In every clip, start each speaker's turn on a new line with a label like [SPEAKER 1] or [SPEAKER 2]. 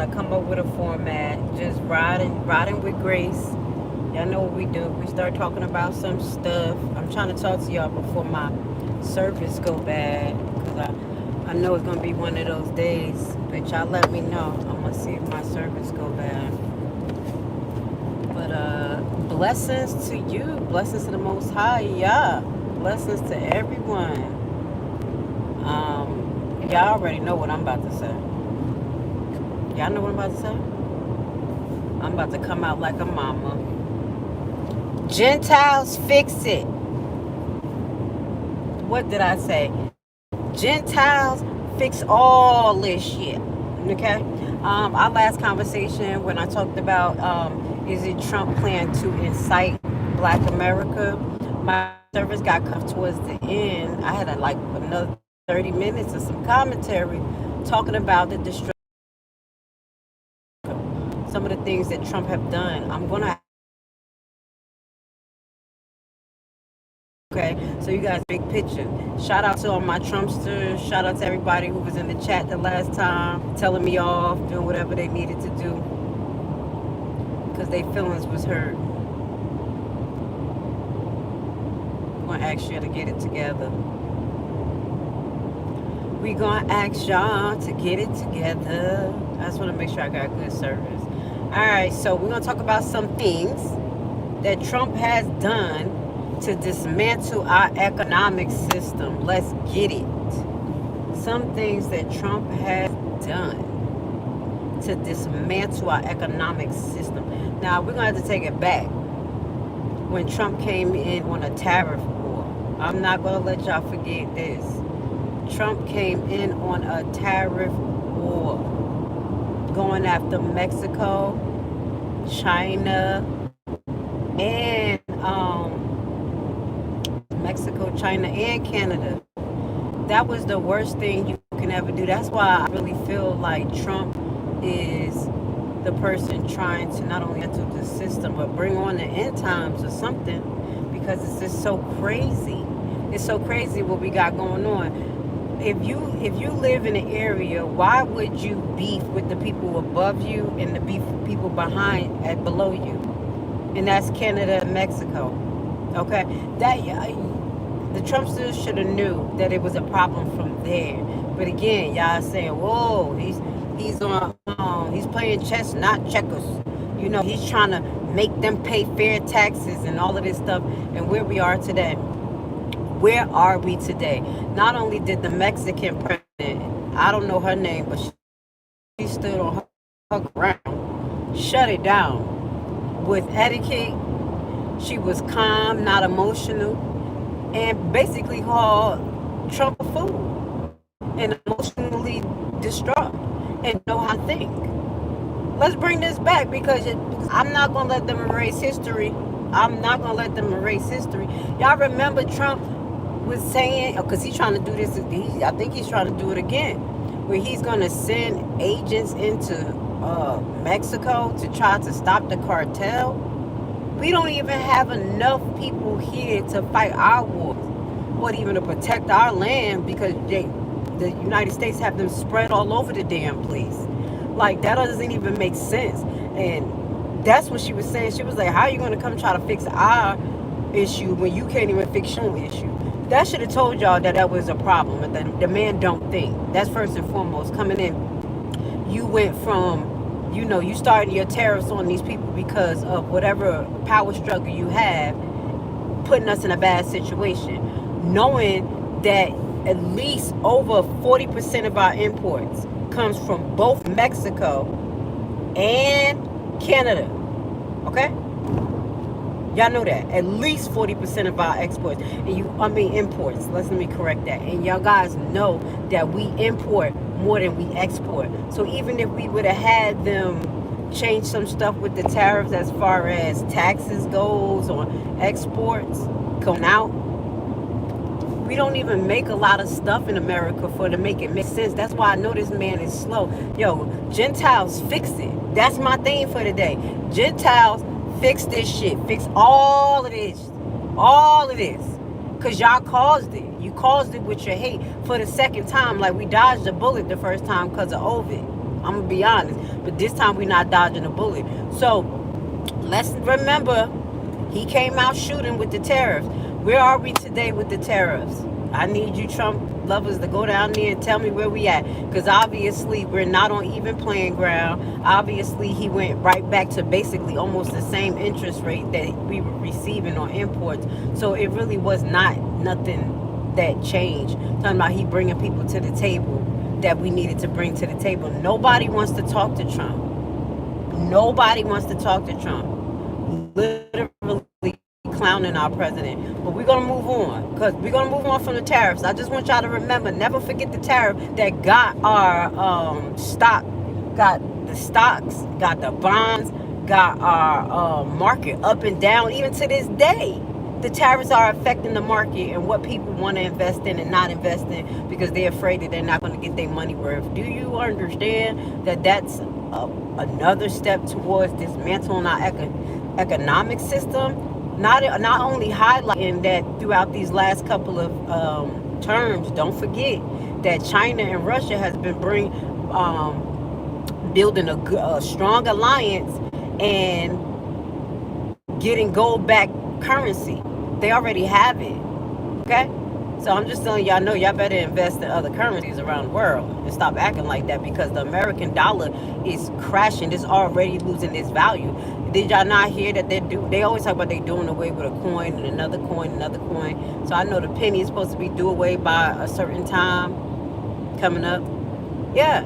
[SPEAKER 1] to come up with a format, just riding with grace. Y'all know what we do. We start talking about some stuff. I'm trying to talk to y'all before my service go bad, because I know it's going to be one of those days. But y'all let me know. I'm going to see if my service go bad. But blessings to you. Blessings to the Most High. Yeah. Blessings to everyone. Y'all already know what I'm about to say. Y'all know what I'm about to say? I'm about to come out like a mama. Gentiles fix it. What did I say? Gentiles fix all this shit. Okay? Our last conversation when I talked about is it Trump plan to incite Black America? My service got cut towards the end. I had like another 30 minutes of some commentary talking about the destruction, some of the things that Trump have done. I'm gonna. Okay, so you guys, big picture. Shout out to all my Trumpsters. Shout out to everybody who was in the chat the last time, telling me off, doing whatever they needed to do, because their feelings was hurt. I'm gonna ask you to get it together. We gonna ask y'all to get it together. I just want to make sure I got good service. All right, so we're gonna talk about some things that Trump has done to dismantle our economic system. Let's get it. Some things that Trump has done to dismantle our economic system. Now, we're going to have to take it back. When Trump came in on a tariff war, I'm not going to let y'all forget this. Trump came in on a tariff war, going after Mexico, China, and China, and Canada. That was the worst thing you can ever do. That's why I really feel like Trump is the person trying to not only enter the system, but bring on the end times or something, because it's just so crazy. It's so crazy what we got going on. If you live in an area, why would you beef with the people above you and the people behind and below you? And that's Canada and Mexico. Okay, the Trumpsters should have knew that it was a problem from there. But again, y'all saying, "Whoa, he's playing chess, not checkers." You know, he's trying to make them pay fair taxes and all of this stuff. And where we are today. Where are we today? Not only did the Mexican president, I don't know her name, but she stood on her ground, shut it down with etiquette. She was calm, not emotional, and basically called Trump a fool and emotionally distraught and know how to think. Let's bring this back, because I'm not going to let them erase history. I'm not going to let them erase history. Y'all remember Trump was saying, because he's trying to do this, I think he's trying to do it again, where he's going to send agents into Mexico to try to stop the cartel. We don't even have enough people here to fight our wars, or even to protect our land, because the United States have them spread all over the damn place. Like, that doesn't even make sense. And that's what she was saying. She was like, how are you going to come try to fix our issue when you can't even fix your issue? That should have told y'all that was a problem. But the man don't think. That's first and foremost. Coming in, you went from, you started your tariffs on these people because of whatever power struggle you have, putting us in a bad situation, knowing that at least over 40% of our imports comes from both Mexico and Canada. Okay? Y'all know that. At least 40% of our exports. Imports. Let me correct that. And y'all guys know that we import more than we export. So even if we would have had them change some stuff with the tariffs as far as taxes goes on exports going out, we don't even make a lot of stuff in America to make it make sense. That's why I know this man is slow. Yo, Gentiles fix it. That's my thing for today. Gentiles fix this shit. Fix all of this. All of this. Because y'all caused it. You caused it with your hate for the second time. Like, we dodged a bullet the first time because of Ovid. I'm gonna be honest. But this time we're not dodging a bullet. So let's remember, he came out shooting with the tariffs. Where are we today with the tariffs? I need you Trump lovers to go down there and tell me where we at. Because obviously we're not on even playing ground. Obviously he went right back to basically almost the same interest rate that we were receiving on imports. So it really was not nothing that changed. Talking about he bringing people to the table that we needed to bring to the table. Nobody wants to talk to Trump. Nobody wants to talk to Trump. Literally clowning our president. But we're going to move on, because we're going to move on from the tariffs. I just want y'all to remember, never forget the tariff that got our stock, got the stocks, got the bonds, got our market up and down. Even to this day, the tariffs are affecting the market and what people want to invest in and not invest in, because they're afraid that they're not going to get their money worth. Do you understand that that's another step towards dismantling our economic system? Not only highlighting that throughout these last couple of terms, don't forget that China and Russia has been building a strong alliance and getting gold-backed currency. They already have it, okay? So I'm just telling y'all, know y'all better invest in other currencies around the world and stop acting like that, because the American dollar is crashing. It's already losing its value. Did y'all not hear that they always talk about they doing away with a coin and another coin, another coin. So I know the penny is supposed to be do away by a certain time coming up. Yeah,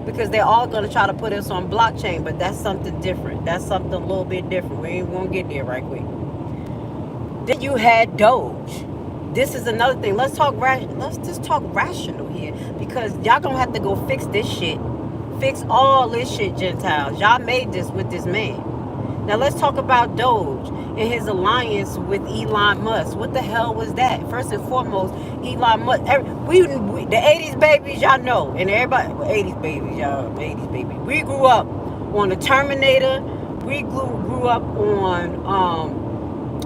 [SPEAKER 1] because they're all going to try to put us on blockchain, but that's something different. That's something a little bit different. We ain't going to get there right quick. Then you had DOGE. This is another thing. Let's just talk rational here, because y'all gonna have to go fix this shit. Fix all this shit, Gentiles. Y'all made this with this man. Now let's talk about DOGE and his alliance with Elon Musk. What the hell was that? First and foremost, Elon Musk. We the 80s babies, y'all know, and everybody, 80s babies, y'all, 80s baby. We grew up on the Terminator. We grew up on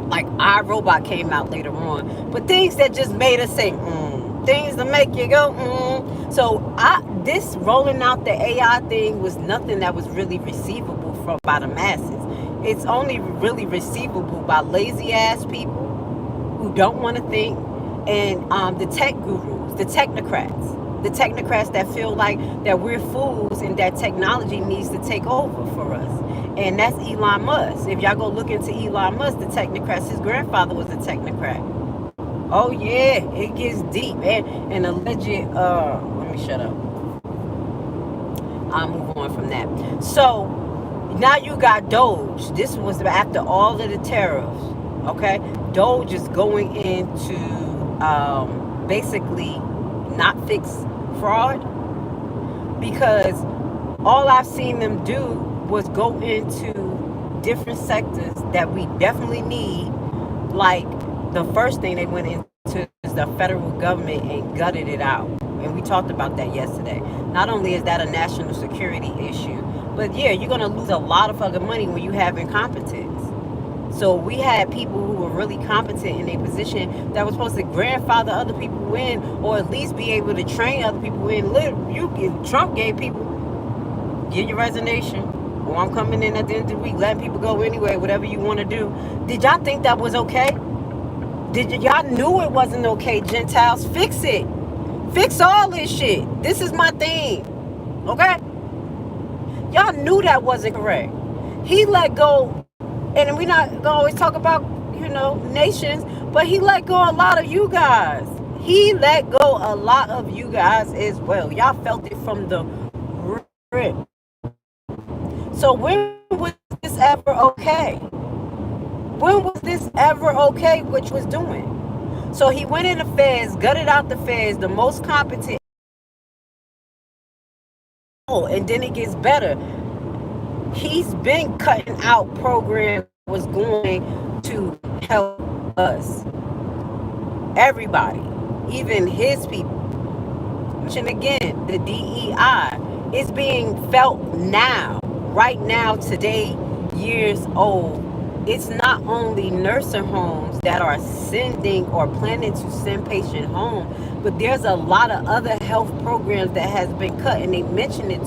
[SPEAKER 1] like iRobot came out later on, but things that just made us say things to make you go So this rolling out the AI thing was nothing that was really receivable by the masses. It's only really receivable by lazy ass people who don't want to think, and the tech gurus, the technocrats that feel like that we're fools and that technology needs to take over for us. And that's Elon Musk. If y'all go look into Elon Musk, the technocrats, his grandfather was a technocrat. Oh yeah, it gets deep. And alleged, let me shut up. I'll move on from that. So now you got DOGE. This was after all of the tariffs. Okay, DOGE is going into basically not fix fraud, because all I've seen them do was go into different sectors that we definitely need. Like the first thing they went into is the federal government and gutted it out. And we talked about that yesterday. Not only is that a national security issue, but yeah, you're going to lose a lot of fucking money when you have incompetence. So we had people who were really competent in a position that was supposed to grandfather other people in, or at least be able to train other people in. Trump gave people, get your resignation. Oh, I'm coming in at the end of the week, letting people go anyway, whatever you want to do. Did y'all think that was okay? Y'all knew it wasn't okay, Gentiles? Fix it. Fix all this shit. This is my thing. Okay? Y'all knew that wasn't correct. He let go, and we're not going to always talk about, nations, but he let go a lot of you guys. He let go a lot of you guys as well. Y'all felt it from the rip. So when was this ever okay? When was this ever okay, which was doing? So he went in the feds, gutted out the feds, the most competent. Oh, and then it gets better. He's been cutting out programs that was going to help us. Everybody, even his people. And again, the DEI is being felt now. Right now, today, years old. It's not only nursing homes that are sending or planning to send patient home, but there's a lot of other health programs that has been cut, and they mentioned it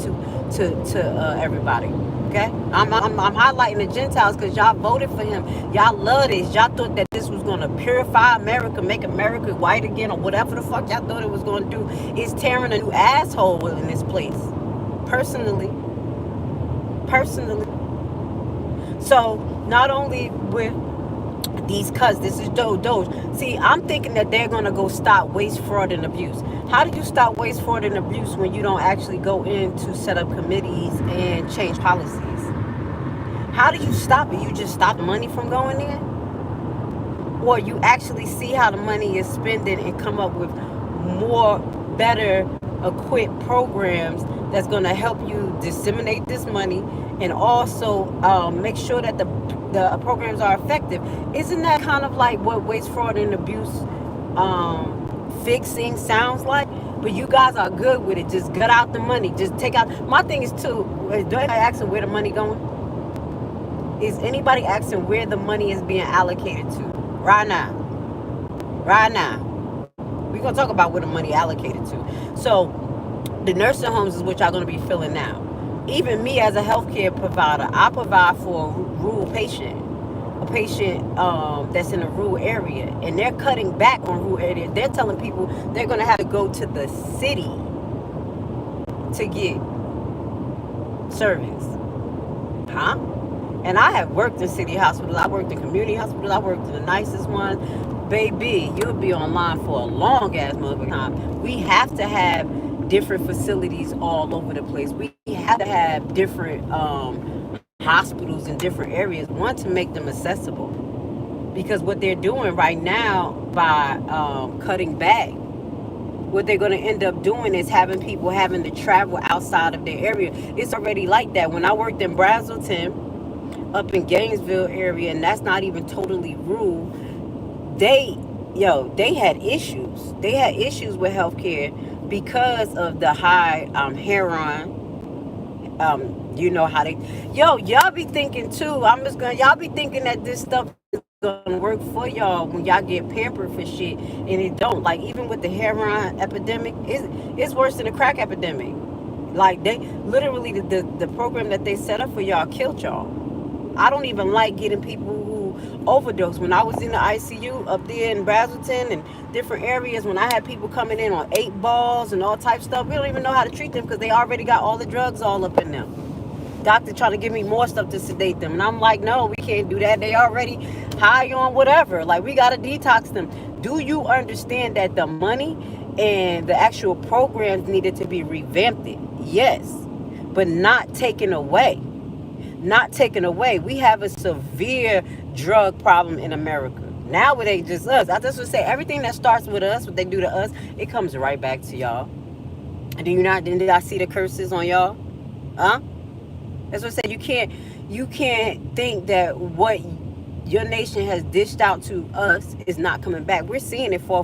[SPEAKER 1] to everybody. Okay, I'm highlighting the Gentiles because y'all voted for him. Y'all love this. Y'all thought that this was gonna purify America, make America white again, or whatever the fuck y'all thought it was gonna do. It's tearing a new asshole in this place. Personally. So not only with these cuts, this is DOGE. See, I'm thinking that they're gonna go stop waste, fraud, and abuse. How do you stop waste, fraud, and abuse when you don't actually go in to set up committees and change policies? How do you stop it? You just stop the money from going in? Or you actually see how the money is spending and come up with more better equipped programs that's going to help you disseminate this money and also make sure that the programs are effective. Isn't that kind of like what waste, fraud, and abuse fixing sounds like? But you guys are good with it. Just gut out the money. Just take out. My thing is too, do anybody asking where the money going? Is anybody asking where the money is being allocated to? Right now. We're going to talk about where the money allocated to. So the nursing homes is what y'all going to be filling now. Even me as a healthcare provider, I provide for a rural patient. A patient that's in a rural area, and they're cutting back on rural areas. They're telling people they're going to have to go to the city to get service. Huh? And I have worked in city hospitals. I worked in community hospitals. I worked in the nicest ones. Baby, you'll be online for a long ass motherfucking time. We have to have different facilities all over the place. We have to have different hospitals in different areas. One, to make them accessible, because what they're doing right now by cutting back, what they're going to end up doing is having people having to travel outside of their area. It's already like that. When I worked in Brazelton, up in Gainesville area, and that's not even totally rural, they had issues. They had issues with healthcare because of the high heroin. You know how they, y'all be thinking too. Y'all be thinking that this stuff is gonna work for y'all when y'all get pampered for shit, and it don't. Like, even with the heroin epidemic, it's worse than the crack epidemic. Like, they literally, the program that they set up for y'all killed y'all. I don't even like getting people who overdose. When I was in the ICU up there in Brazelton and different areas, when I had people coming in on 8 balls and all types of stuff, we don't even know how to treat them because they already got all the drugs all up in them. Doctor trying to give me more stuff to sedate them, and I'm like, no, we can't do that. They already high on whatever. Like, we gotta detox them. Do you understand that the money and the actual programs needed to be revamped? Yes, but not taken away. Not taken away. We have a severe drug problem in America. Now it ain't just us. I just would say everything that starts with us, what they do to us, it comes right back to y'all. And did I see the curses on y'all? Huh? That's what I said. You can't think that what your nation has dished out to us is not coming back. We're seeing it for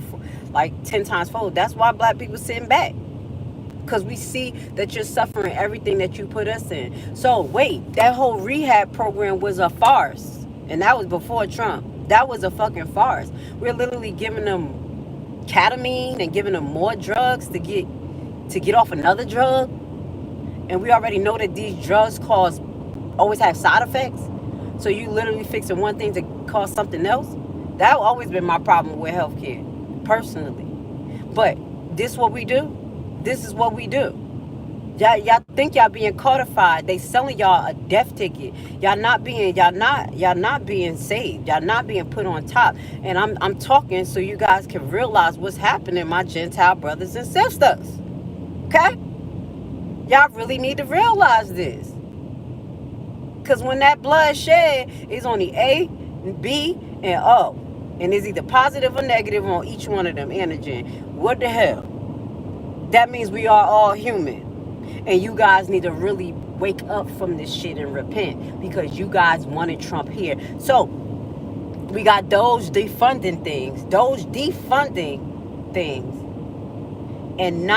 [SPEAKER 1] like 10 times fold. That's why black people sitting back. Because we see that you're suffering everything that you put us in. So wait, that whole rehab program was a farce. And that was before Trump. That was a fucking farce. We're literally giving them ketamine and giving them more drugs to get off another drug. And we already know that these drugs always have side effects. So you literally fixing one thing to cause something else. That's always been my problem with healthcare, personally. But this is what we do. This is what we do. Y'all think y'all being codified. They selling y'all a death ticket. Y'all not being saved. Y'all not being put on top. And I'm talking so you guys can realize what's happening, my Gentile brothers and sisters. Okay? Y'all really need to realize this. Because when that blood shed, it's only A, B, and O. And it's either positive or negative on each one of them antigen. What the hell? That means we are all human. And you guys need to really wake up from this shit and repent. Because you guys wanted Trump here. So, we got DOGE defunding things. And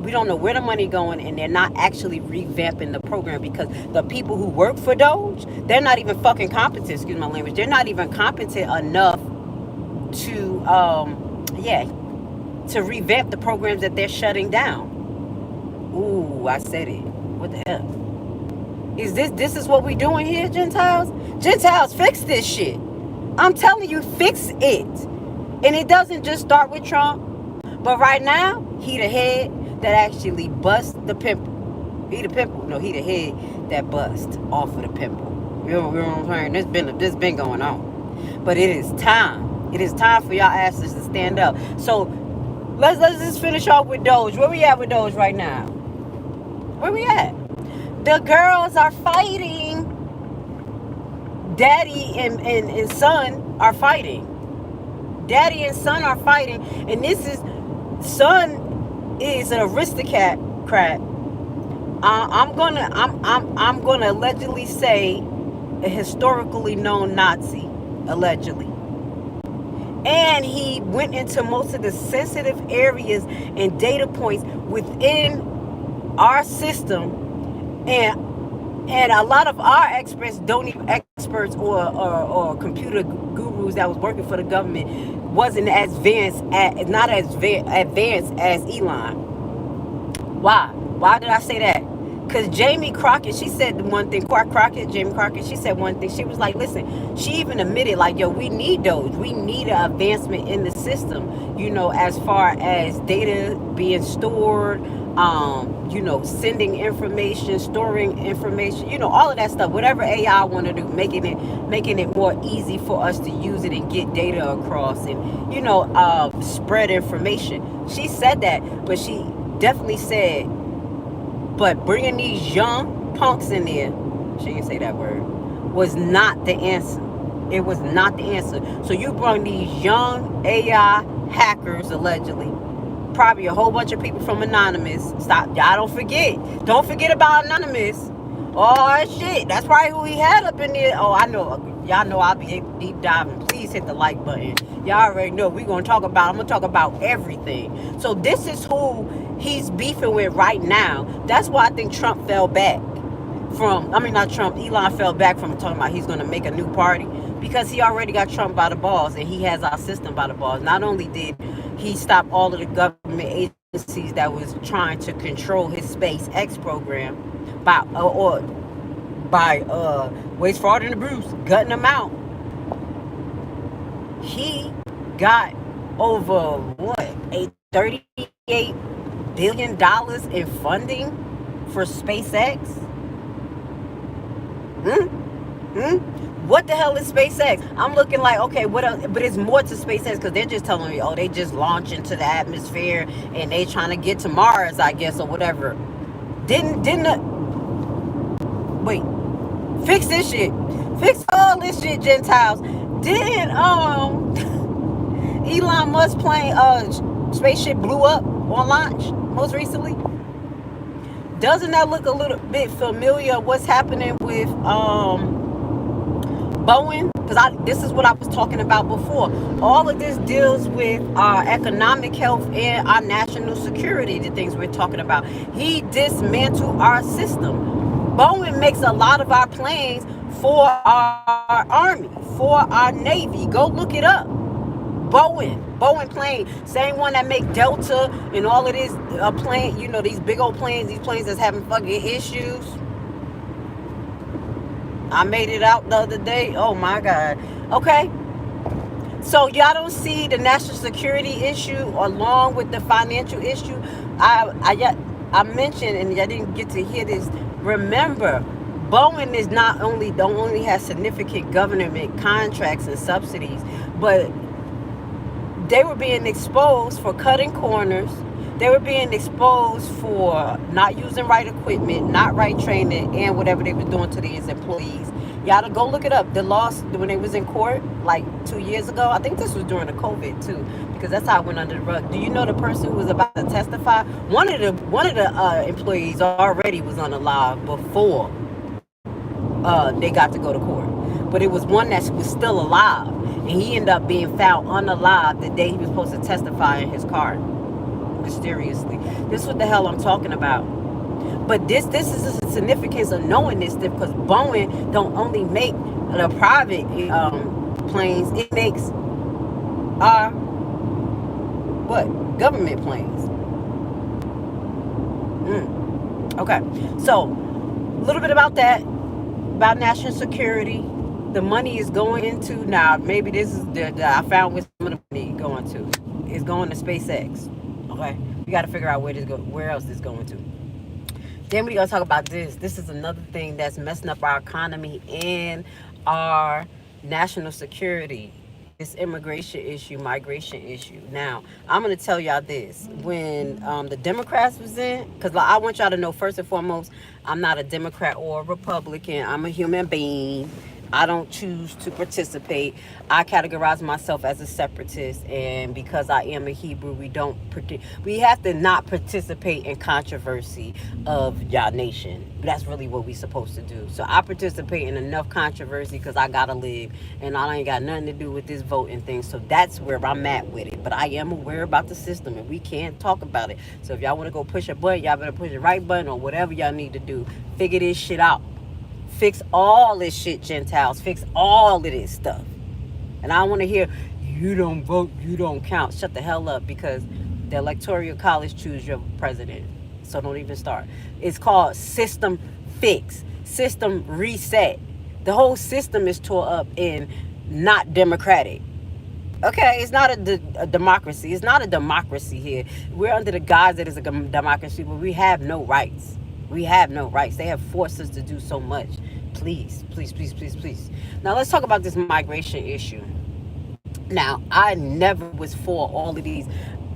[SPEAKER 1] we don't know where the money going, and they're not actually revamping the program, because the people who work for DOGE, they're not even fucking competent, excuse my language, they're not even competent enough to revamp the programs that they're shutting down. Ooh, I said it. What the hell? Is this is what we doing here, Gentiles? Gentiles, fix this shit. I'm telling you, fix it. And it doesn't just start with Trump. But right now, he the head that actually bust the pimple. He the pimple. No, he the head that bust off of the pimple. You know what I'm saying? This been going on. But it is time. It is time for y'all asses to stand up. So let's just finish off with DOGE. Where we at with DOGE right now? Where we at? The girls are fighting. Daddy and son are fighting. Daddy and son are fighting. And son is an aristocrat. I'm gonna allegedly say a historically known Nazi, allegedly. And he went into most of the sensitive areas and data points within our system, and a lot of our experts or computer gurus that was working for the government wasn't as not as advanced as Elon. Why did I say that? Because Jamie Crockett, she said one thing. Jamie Crockett, she said one thing. She was like, listen, she even admitted, like, yo, we need DOGE. We need an advancement in the system, as far as data being stored, sending information, storing information, all of that stuff. Whatever AI want to do, making it more easy for us to use it and get data across and, spread information. She said that, but she definitely said, but bringing these young punks in there, she didn't say that word, was not the answer. It was not the answer. So you bring these young AI hackers, allegedly, probably a whole bunch of people from Anonymous. Stop, y'all don't forget about Anonymous. Oh shit, that's probably who he had up in there. Oh, I know, y'all know I'll be deep diving. Please hit the like button. Y'all already know I'm gonna talk about everything. So this is who he's beefing with right now. That's why I think Trump fell back Elon fell back from talking about he's going to make a new party, because he already got Trump by the balls, and he has our system by the balls. Not only did he stop all of the government agencies that was trying to control his SpaceX program by waste, fraud, and abuse, gutting them out. He got over $38 billion in funding for SpaceX. What the hell is SpaceX? I'm looking like, okay, what else? But it's more to SpaceX, because they're just telling me, they just launch into the atmosphere and they trying to get to Mars, I guess, or whatever. Wait, fix this shit. Fix all this shit, Gentiles. Didn't Elon Musk plane spaceship blew up on launch most recently? Doesn't that look a little bit familiar? What's happening with Boeing? Because this is what I was talking about before. All of this deals with our economic health and our national security, the things we're talking about. He dismantled our system. Boeing makes a lot of our planes for our Army, for our Navy. Go look it up. Boeing plane, same one that make Delta and all of this plane, these big old planes, these planes that's having fucking issues. I made it out the other day. Oh my God. Okay. So y'all don't see the national security issue along with the financial issue. I mentioned, and I didn't get to hear this. Remember, Boeing is don't only have significant government contracts and subsidies, but they were being exposed for cutting corners. They were being exposed for not using right equipment, not right training, and whatever they were doing to these employees. Y'all to go look it up. The loss when they was in court like 2 years ago. I think this was during the COVID too, because that's how it went under the rug. Do you know the person who was about to testify? One of the employees already was unalive before they got to go to court. But it was one that was still alive, and he ended up being found unalive the day he was supposed to testify in his car, mysteriously. This is what the hell I'm talking about. But this is the significance of knowing this, because Boeing don't only make the private planes, it makes our government planes. Okay, so a little bit about that, about national security. The money is going into, now maybe this is I found where some of the money going to. It's going to SpaceX. Okay, we got to figure out where else it's going to. Then we gonna talk about this. This is another thing that's messing up our economy and our national security. This immigration issue, migration issue. Now, I'm gonna tell y'all this: when the Democrats was in, because I want y'all to know first and foremost, I'm not a Democrat or a Republican. I'm a human being. I don't choose to participate. I categorize myself as a separatist, and because I am a Hebrew, we have to not participate in controversy of y'all nation. That's really what we supposed to do. So I participate in enough controversy because I gotta live, and I ain't got nothing to do with this voting thing. So that's where I'm at with it. But I am aware about the system, and we can't talk about it. So if y'all want to go push a button, y'all better push the right button or whatever y'all need to do. Figure this shit out. Fix all this shit, Gentiles. Fix all of this stuff. And I want to hear, you don't vote, you don't count. Shut the hell up, because the Electoral College choose your president. So don't even start. It's called system fix, system reset. The whole system is tore up and not democratic. Okay, it's not a democracy. It's not a democracy here. We're under the guise that it's a democracy, but we have no rights. We have no rights. They have forced us to do so much. Please, please, please, please, please. Now let's talk about this migration issue. Now, I never was for all of these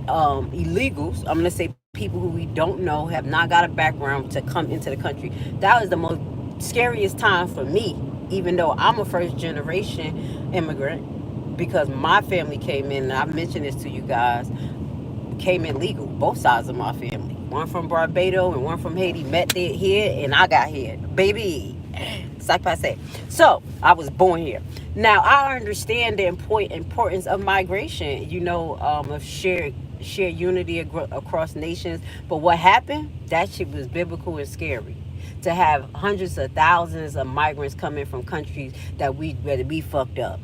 [SPEAKER 1] illegals. I'm going to say people who we don't know, have not got a background to come into the country. That was the most scariest time for me, even though I'm a first generation immigrant, because my family came in, and I mentioned this to you guys, came in legal, both sides of my family. One from Barbados and one from Haiti met here, and I got here. Baby. It's like I say. So, I was born here. Now, I understand the importance of migration, of shared unity across nations. But what happened? That shit was biblical and scary. To have hundreds of thousands of migrants coming from countries that we fucked up.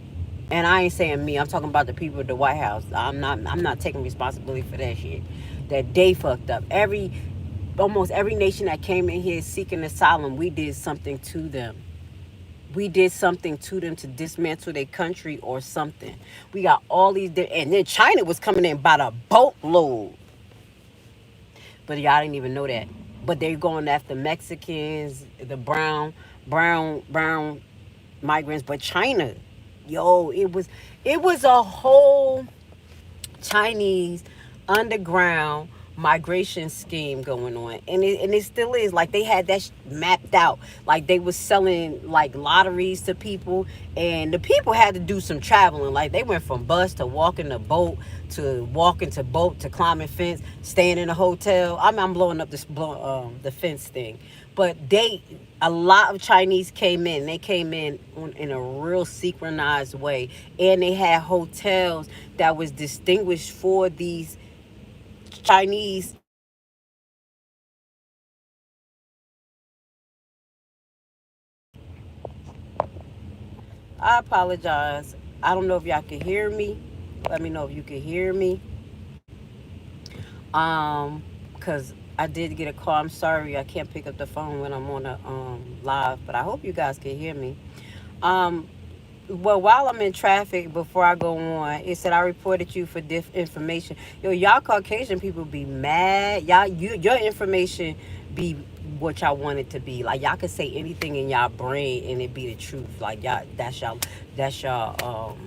[SPEAKER 1] And I ain't saying me. I'm talking about the people at the White House. I'm not taking responsibility for that shit. That they fucked up. Almost every nation that came in here seeking asylum, we did something to them. We did something to them to dismantle their country or something. We got all these, and then China was coming in by the boatload. But y'all didn't even know that. But they're going after Mexicans, the brown migrants. But China, it was a whole Chinese underground migration scheme going on, and it still is. Like, they had that mapped out. Like, they was selling like lotteries to people, and the people had to do some traveling. Like, they went from bus to walking to boat to climbing fence, staying in a hotel. I'm blowing up the fence thing, but a lot of Chinese came in. They came in a real synchronized way, and they had hotels that was distinguished for these Chinese. I apologize. I don't know if y'all can hear me. Let me know if you can hear me. Cause I did get a call. I'm sorry I can't pick up the phone when I'm on a live, but I hope you guys can hear me. Well, while I'm in traffic, before I go on, it said I reported you for information. Y'all Caucasian people be mad. Your information be what y'all want it to be. Like, y'all can say anything in y'all brain and it be the truth. Like, that's y'all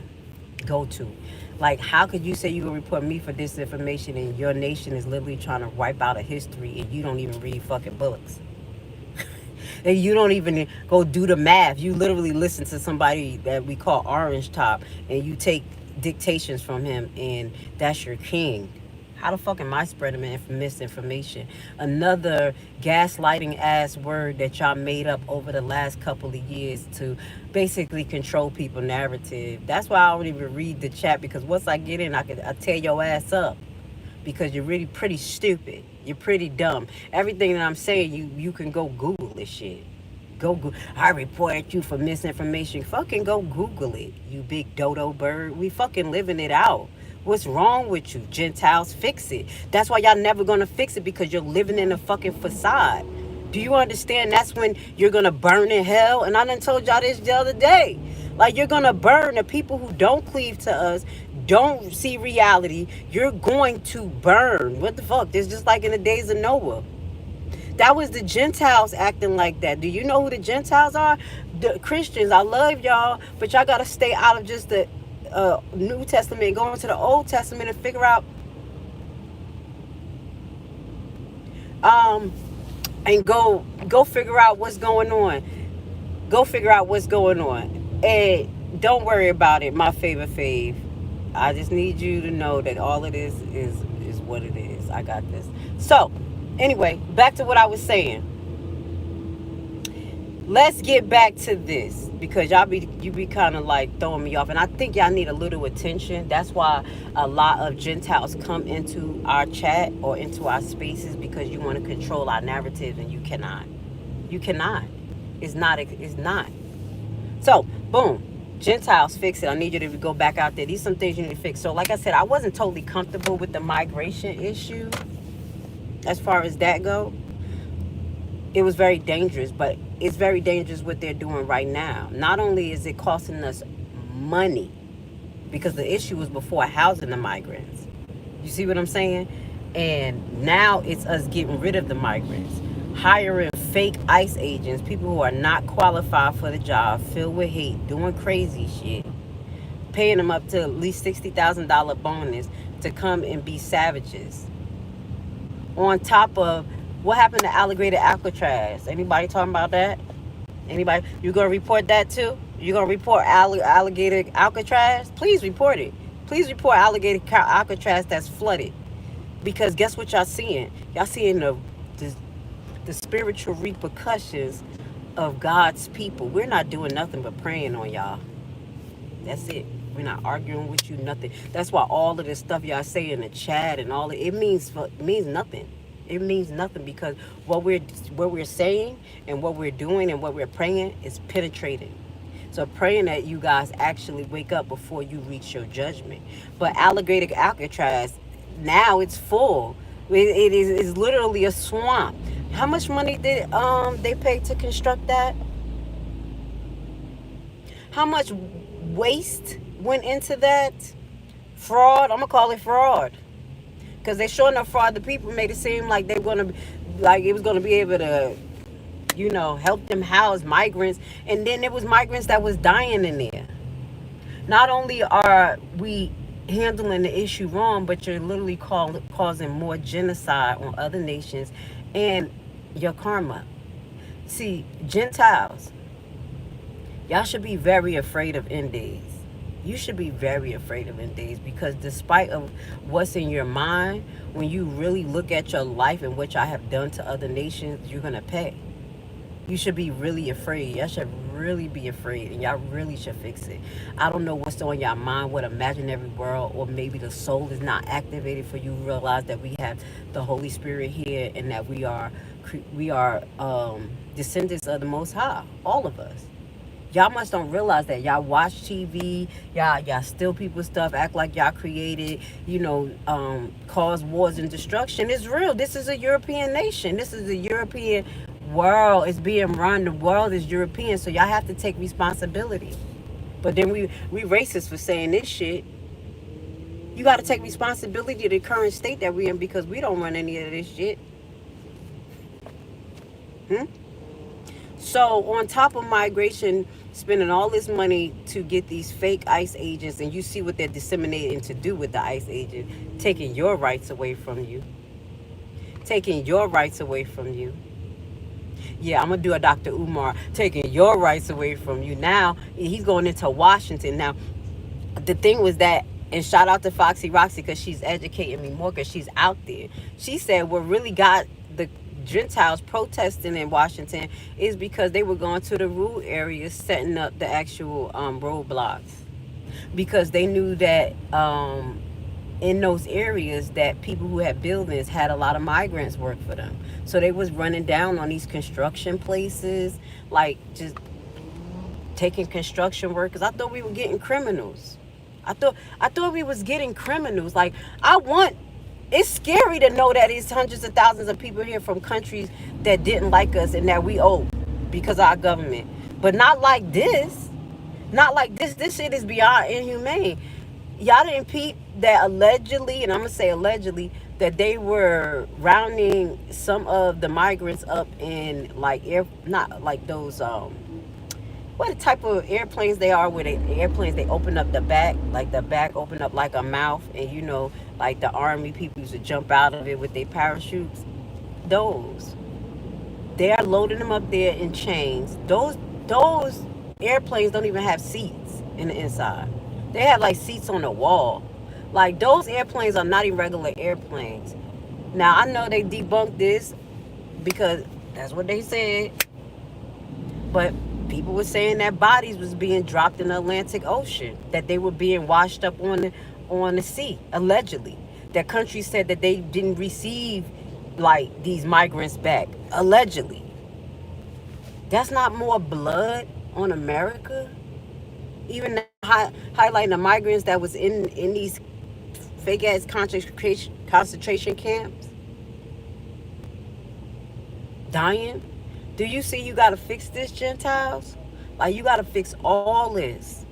[SPEAKER 1] go to. Like, how could you say you gonna report me for disinformation and your nation is literally trying to wipe out a history and you don't even read fucking books? And you don't even go do the math. You literally listen to somebody that we call Orange Top, and you take dictations from him, and that's your king. How the fuck am I spreading misinformation? Another gaslighting ass word that y'all made up over the last couple of years to basically control people's narrative. That's why I don't even read the chat, because once I get in, I tear your ass up. Because you're really pretty stupid. You're pretty dumb. Everything that I'm saying, you can go Google this shit. I reported you for misinformation. Fucking go Google it, you big dodo bird. We fucking living it out. What's wrong with you? Gentiles, fix it. That's why y'all never gonna fix it, because you're living in a fucking facade. Do you understand that's when you're going to burn in hell? And I done told y'all this the other day. Like, you're going to burn. The people who don't cleave to us, don't see reality, you're going to burn. What the fuck? This just like in the days of Noah. That was the Gentiles acting like that. Do you know who the Gentiles are? The Christians. I love y'all, but y'all got to stay out of just the New Testament and go into the Old Testament and figure out and go figure out what's going on. Go figure out what's going on. And don't worry about it, my favorite fave. I just need you to know that all of this is what it is. I got this. So, anyway, back to what I was saying. Let's get back to this, because you be kind of like throwing me off, and I think y'all need a little attention. That's why a lot of Gentiles come into our chat or into our spaces, because you want to control our narratives, and you cannot. You cannot. It's not. So, boom. Gentiles, fix it. I need you to go back out there. These are some things you need to fix. So, like I said, I wasn't totally comfortable with the migration issue. As far as that go, it was very dangerous, but it's very dangerous what they're doing right now. Not only is it costing us money, because the issue was before housing the migrants. You see what I'm saying? And now it's us getting rid of the migrants, hiring fake ICE agents, people who are not qualified for the job, filled with hate, doing crazy shit, paying them up to at least $60,000 bonus to come and be savages. On top of what happened to alligator Alcatraz? Anybody talking about that? Anybody? You gonna report that too? You gonna report alligator Alcatraz? Please report it. Please report alligator Alcatraz that's flooded. Because guess what y'all seeing? Y'all seeing the spiritual repercussions of God's people. We're not doing nothing but praying on y'all. That's it. We're not arguing with you, nothing. That's why all of this stuff y'all say in the chat and all it means nothing. It means nothing, because what we're saying and what we're doing and what we're praying is penetrating. So praying that you guys actually wake up before you reach your judgment. But alligator Alcatraz, now it's full. It's literally a swamp. How much money did they pay to construct that? How much waste went into that? Fraud. I'm gonna call it fraud, because they sure enough fraud the people. Made it seem like they were gonna, like it was gonna be able to, help them house migrants, and then there was migrants that was dying in there. Not only are we handling the issue wrong, but you're literally causing more genocide on other nations and your karma. See, Gentiles, y'all should be very afraid of end days. You should be very afraid of end days, because despite of what's in your mind, when you really look at your life and what y'all have done to other nations, you're gonna pay. You should be really afraid. Y'all should really be afraid, and y'all really should fix it. I don't know what's on your mind, what imaginary world, or maybe the soul is not activated for you to realize that we have the Holy Spirit here, and that we are descendants of the Most High, all of us. Y'all must don't realize that. Y'all watch TV, y'all steal people's stuff, act like y'all created, cause wars and destruction. It's real. This is a European nation. This is a European world. It's being run. The world is European, so y'all have to take responsibility. But then we racist for saying this shit. You got to take responsibility of the current state that we're in, because we don't run any of this shit. So on top of migration, spending all this money to get these fake ICE agents, and you see what they're disseminating to do with the ICE agent, taking your rights away from you. Taking your rights away from you. Yeah, I'm going to do a Dr. Umar, taking your rights away from you. Now, he's going into Washington. Now, the thing was that, and shout out to Foxy Roxy, because she's educating me more, because she's out there. She said what really got the Gentiles protesting in Washington is because they were going to the rural areas, setting up the actual roadblocks, because they knew that in those areas that people who had buildings had a lot of migrants work for them. So they was running down on these construction places, like just taking construction workers. I thought we were getting criminals. I thought we was getting criminals. Like, I want It's scary to know that it's hundreds of thousands of people here from countries that didn't like us and that we owe because of our government. But not like this. Not like this. This shit is beyond inhumane. Y'all didn't peep that allegedly, and I'm gonna say allegedly, that they were rounding some of the migrants up in like not like those what type of airplanes they are, where airplanes they open up the back, like the back open up like a mouth, and you know, like the army people used to jump out of it with their parachutes. Those, they are loading them up there in chains. Those airplanes don't even have seats in the inside. They have like seats on the wall. Like those airplanes are not irregular airplanes. Now I know they debunked this because that's what they said, but people were saying that bodies was being dropped in the Atlantic Ocean, that they were being washed up on the sea, allegedly. That countries said that they didn't receive like these migrants back, allegedly. That's not more blood on America? Even highlighting the migrants that was in these fake ass concentration camps, dying. Do you see you got to fix this, Gentiles? Like, you got to fix all this.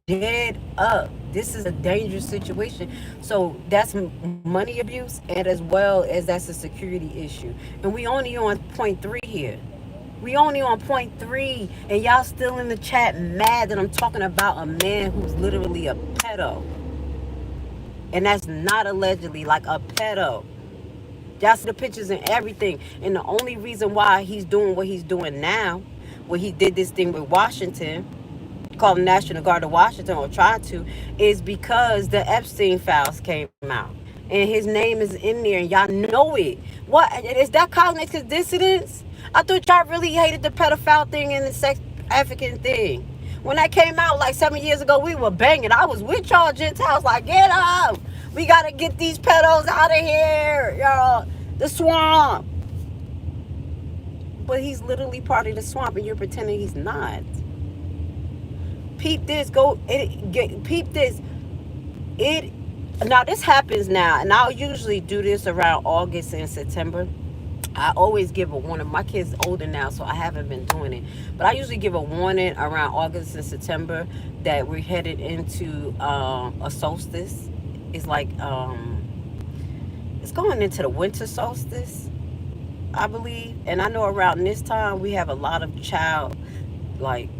[SPEAKER 1] Dead up. This is a dangerous situation. So that's money abuse, and as well as that's a security issue. And we only on point 3 here. We only on point 3, and y'all still in the chat mad that I'm talking about a man who's literally a pedo. And that's not allegedly, like a pedo. Y'all see the pictures and everything. And the only reason why he's doing what he's doing now, where he did this thing with Washington, called the National Guard of Washington, or tried to, is because the Epstein files came out. And his name is in there, and y'all know it. What? Is that cognitive dissonance? I thought y'all really hated the pedophile thing and the sex trafficking thing. When that came out like 7 years ago, we were banging. I was with y'all Gentiles, like, get up. We got to get these pedos out of here, y'all. The swamp. But he's literally part of the swamp, and you're pretending he's not. Peep this. Peep this. Now, this happens now, and I'll usually do this around August and September. I always give a warning. My kid's older now, so I haven't been doing it. But I usually give a warning around August and September that we're headed into a solstice. It's like, it's going into the winter solstice, I believe. And I know around this time, we have a lot of child, like,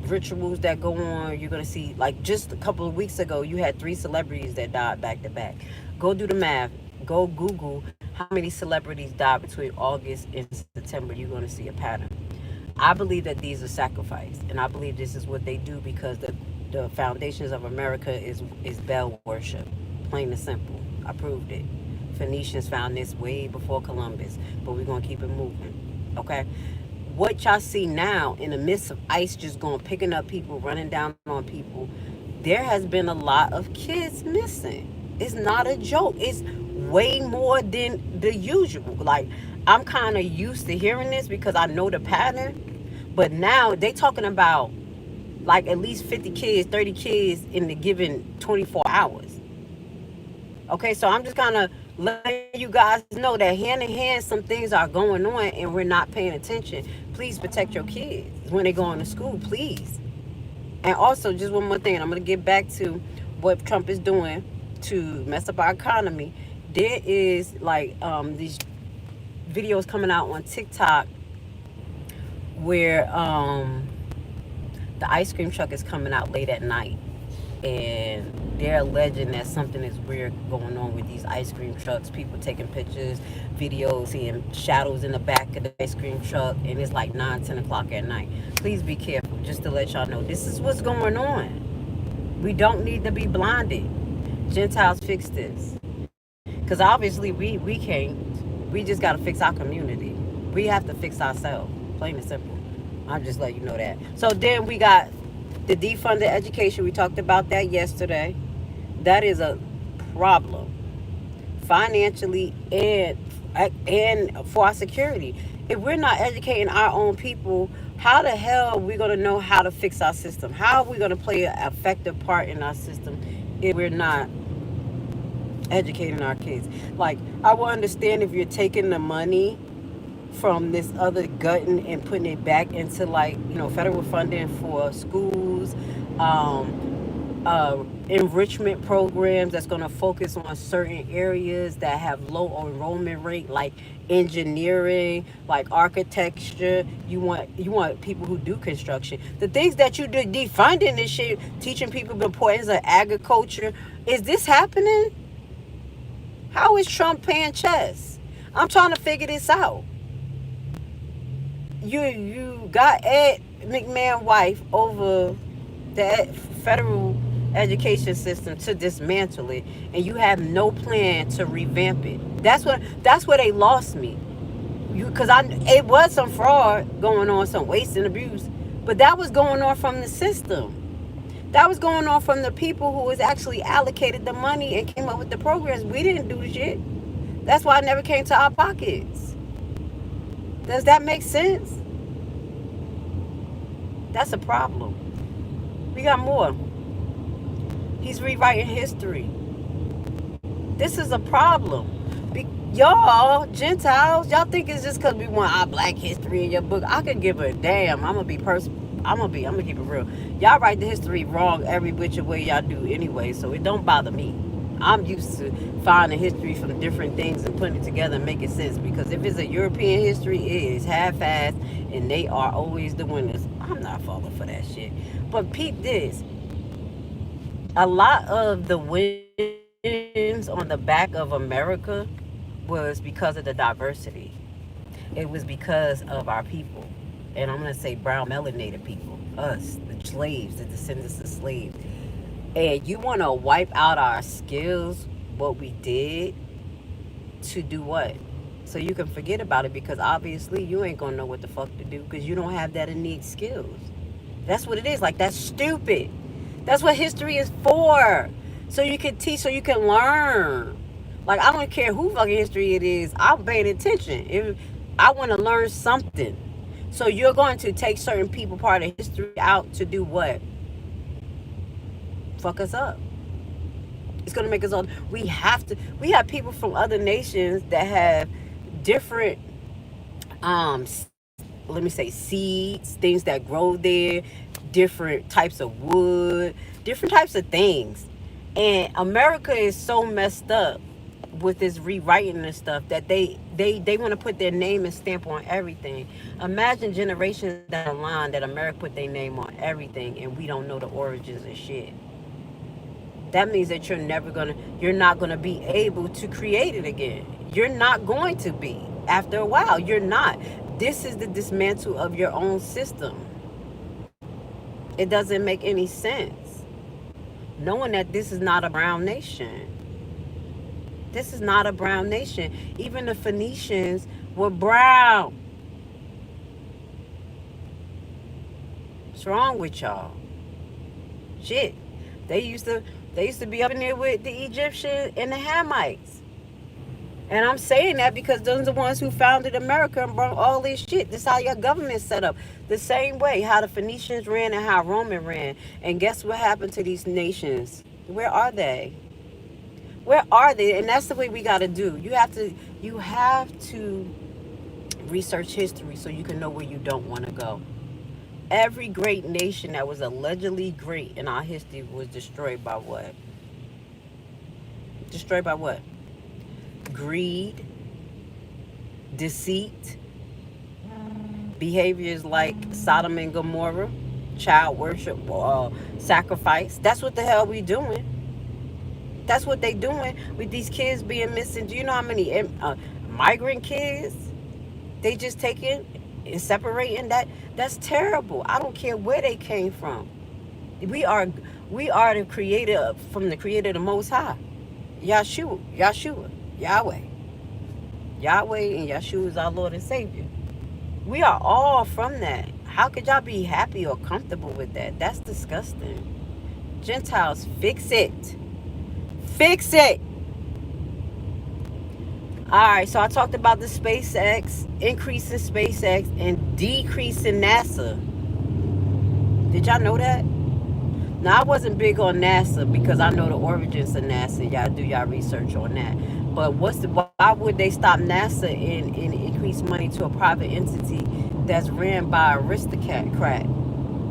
[SPEAKER 1] rituals that go on. You're going to see, like, just a couple of weeks ago, you had 3 celebrities that died back to back. Go do the math. Go Google how many celebrities died between August and September. You're going to see a pattern. I believe that these are sacrificed, and I believe this is what they do because the foundations of America is Bell worship, plain and simple. I proved it. Phoenicians found this way before Columbus, but we're going to keep it moving, okay? What y'all see now in the midst of ICE just going, picking up people, running down on people, there has been a lot of kids missing. It's not a joke. It's way more than the usual. Like, I'm kind of used to hearing this because I know the pattern, but now they talking about like at least 50 kids, 30 kids in the given 24 hours. Okay, so I'm just kind of letting you guys know that hand in hand some things are going on and we're not paying attention. Please protect your kids when they go into school, please. And also, just one more thing, I'm going to get back to what Trump is doing to mess up our economy. There is like these videos coming out on TikTok where the ice cream truck is coming out late at night, and they're alleging that something is weird going on with these ice cream trucks. People taking pictures, videos, seeing shadows in the back of the ice cream truck, and it's like 9-10 o'clock at night. Please be careful, just to let y'all know this is what's going on. We don't need to be blinded. Gentiles, fix this. Because obviously we can't. We just got to fix our community. We have to fix ourselves, plain and simple. I'm just letting you know that. So then we got the defunded education. We talked about that yesterday. That is a problem financially and for our security. If we're not educating our own people, how the hell are we going to know how to fix our system? How are we going to play an effective part in our system if we're not educating our kids. Like, I will understand if you're taking the money from this other gutting and putting it back into, like, federal funding for schools, enrichment programs that's going to focus on certain areas that have low enrollment rate, like engineering, like architecture. You want people who do construction. The things that you do defunding this shit, teaching people the importance of agriculture. Is this happening? How is Trump paying chess? I'm trying to figure this out. You got Ed McMahon's wife over the federal education system to dismantle it, and you have no plan to revamp it. That's where they lost me. Because it was some fraud going on, some waste and abuse, but that was going on from the system. That was going on from the people who was actually allocated the money and came up with the programs. We didn't do the shit. That's why it never came to our pockets. Does that make sense? That's a problem. We got more. He's rewriting history. This is a problem. Y'all, Gentiles, y'all think it's just because we want our black history in your book. I could give a damn. I'm gonna keep it real. Y'all write the history wrong every which way y'all do anyway, so it don't bother me. I'm used to finding history from different things and putting it together and making sense, because if it's a European history, it is half-assed and they are always the winners. I'm not falling for that shit. But peep this. A lot of the wins on the back of America was because of the diversity. It was because of our people. And I'm going to say brown melanated people. Us, the slaves, the descendants of slaves. And you want to wipe out our skills, what we did, to do what? So you can forget about it, because obviously you ain't going to know what the fuck to do, because you don't have that innate skills. That's what it is. Like, that's stupid. That's what history is for. So you can teach, so you can learn. Like, I don't care who fucking history it is. I'm paying attention. If I want to learn something. So you're going to take certain people part of history out to do what? Fuck us up. It's going to make us all. We have people from other nations that have different, let me say, seeds, things that grow there, different types of wood, different types of things. And America is so messed up with this rewriting and stuff that they want to put their name and stamp on everything. Imagine generations down the line that America put their name on everything and we don't know the origins of shit. That means that you're not gonna be able to create it again. You're not going to be. After a while, you're not. This is the dismantle of your own system. It doesn't make any sense. Knowing that this is not a brown nation. This is not a brown nation. Even the Phoenicians were brown. What's wrong with y'all? Shit. They used to be up in there with the Egyptians and the Hamites. And I'm saying that because those are the ones who founded America and brought all this shit. This is how your government set up. The same way how the Phoenicians ran and how Roman ran. And guess what happened to these nations? Where are they? Where are they? And that's the way we got to do. You have to research history so you can know where you don't want to go. Every great nation that was allegedly great in our history was destroyed by what? Destroyed by what? Greed, deceit, behaviors like Sodom and Gomorrah, child worship, sacrifice. That's what the hell we doing. That's what they doing with these kids being missing. Do you know how many migrant kids they just taking and separating? That's terrible. I don't care where they came from. We are the creator, from the creator of the Most High. Yahweh. Yahweh and Yeshua is our Lord and Savior. We are all from that. How could y'all be happy or comfortable with that? That's disgusting. Gentiles, fix it. Fix it. Alright, so I talked about the SpaceX, increase in SpaceX and decrease in NASA. Did y'all know that? Now, I wasn't big on NASA because I know the origins of NASA. Y'all do y'all research on that. But why would they stop NASA and increase money to a private entity that's ran by an aristocrat,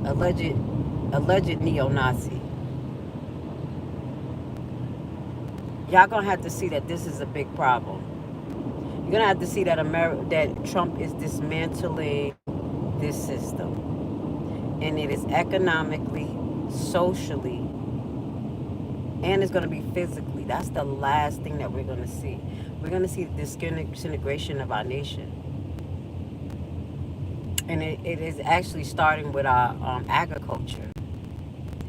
[SPEAKER 1] alleged neo-Nazi? Y'all gonna have to see that this is a big problem. You're gonna have to see that that Trump is dismantling this system, and it is economically, socially, and it's going to be physically. That's the last thing that we're going to see. We're going to see the disintegration of our nation. And it is actually starting with our agriculture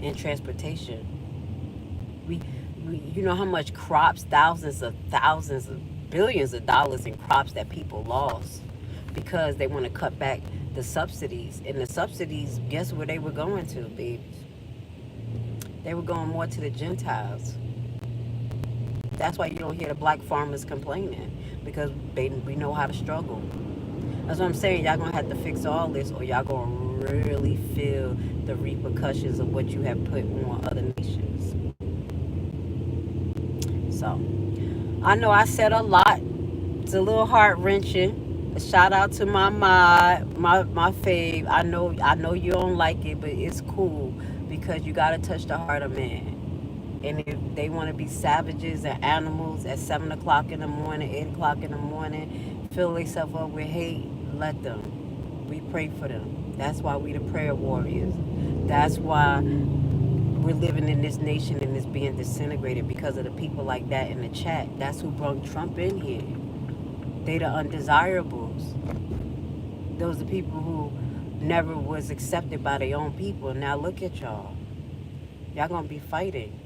[SPEAKER 1] and transportation. You know how much crops, thousands of billions of dollars in crops that people lost because they want to cut back the subsidies. And the subsidies, guess where they were going to, babies? They were going more to the Gentiles. That's why you don't hear the black farmers complaining, because we know how to struggle. That's what I'm saying. Y'all gonna have to fix all this, or y'all gonna really feel the repercussions of what you have put on other nations. So, I know I said a lot. It's a little heart wrenching. A shout out to my mod, my fave. I know you don't like it, but it's cool because you gotta touch the heart of man. And if they want to be savages and animals at 7 o'clock in the morning, 8 o'clock in the morning, fill themselves up with hate, let them. We pray for them. That's why we the prayer warriors. That's why we're living in this nation and it's being disintegrated, because of the people like that in the chat. That's who brought Trump in here. They the undesirables. Those are people who never was accepted by their own people. Now look at y'all. Y'all gonna be fighting.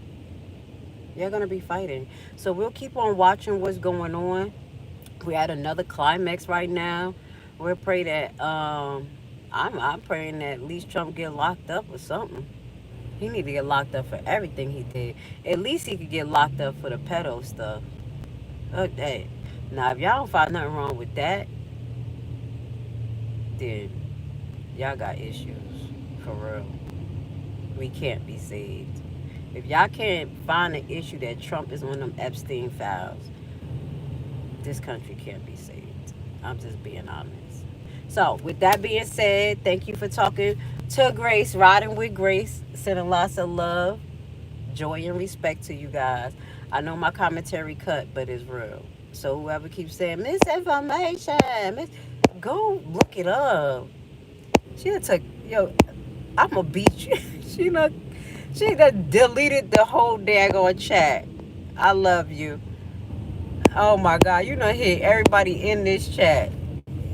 [SPEAKER 1] You're going to be fighting. So we'll keep on watching what's going on. We're at another climax right now. We'll pray that, I'm praying that at least Trump get locked up or something. He need to get locked up for everything he did. At least he could get locked up for the pedo stuff. Okay. Now, if y'all don't find nothing wrong with that, then y'all got issues. For real. We can't be saved. If y'all can't find an issue that Trump is one of them Epstein files, this country can't be saved. I'm just being honest. So, with that being said, thank you for talking to Grace, riding with Grace, sending lots of love, joy, and respect to you guys. I know my commentary cut, but it's real. So, whoever keeps saying misinformation, go look it up. She done took, I'm going to beat you. She done deleted the whole daggone chat. I love you. Oh my God. You done hit everybody in this chat.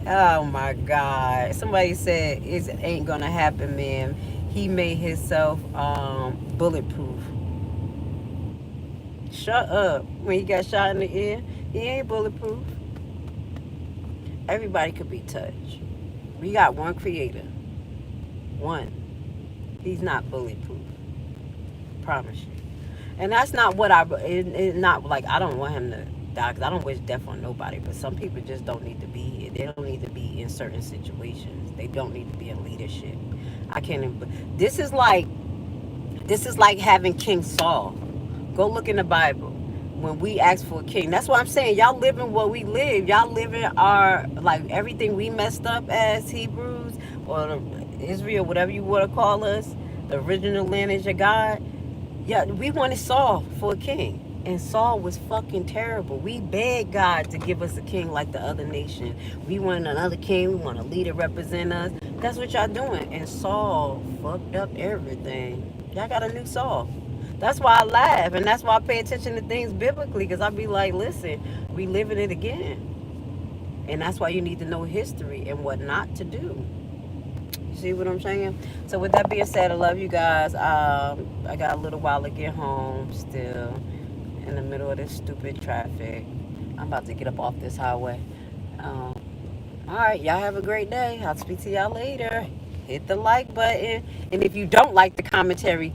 [SPEAKER 1] Oh my God. Somebody said it ain't gonna happen, man. He made himself bulletproof. Shut up. When he got shot in the ear, he ain't bulletproof. Everybody could be touched. We got one creator. One. He's not bulletproof. Promise you. And that's not what it's not like I don't want him to die, because I don't wish death on nobody, but some people just don't need to be here. They don't need to be in certain situations. They don't need to be in leadership. I can't even, this is like having King Saul. Go look in the Bible. When we ask for a king, that's what I'm saying. Y'all living what we live. Y'all living our, like, everything we messed up as Hebrews or Israel, whatever you want to call us, the original lineage of God. Yeah, we wanted Saul for a king, and Saul was fucking terrible. We begged God to give us a king like the other nation. We want another king. We want a leader represent us. That's what y'all doing. And Saul fucked up everything. Y'all got a new Saul. That's why I laugh, and that's why I pay attention to things biblically, because I be like, listen, we living it again. And that's why you need to know history and what not to do. See what I'm saying? So with that being said, I love you guys. I got a little while to get home still, in the middle of this stupid traffic. I'm about to get up off this highway. All right, y'all have a great day. I'll speak to y'all later. Hit the like button. And if you don't like the commentary,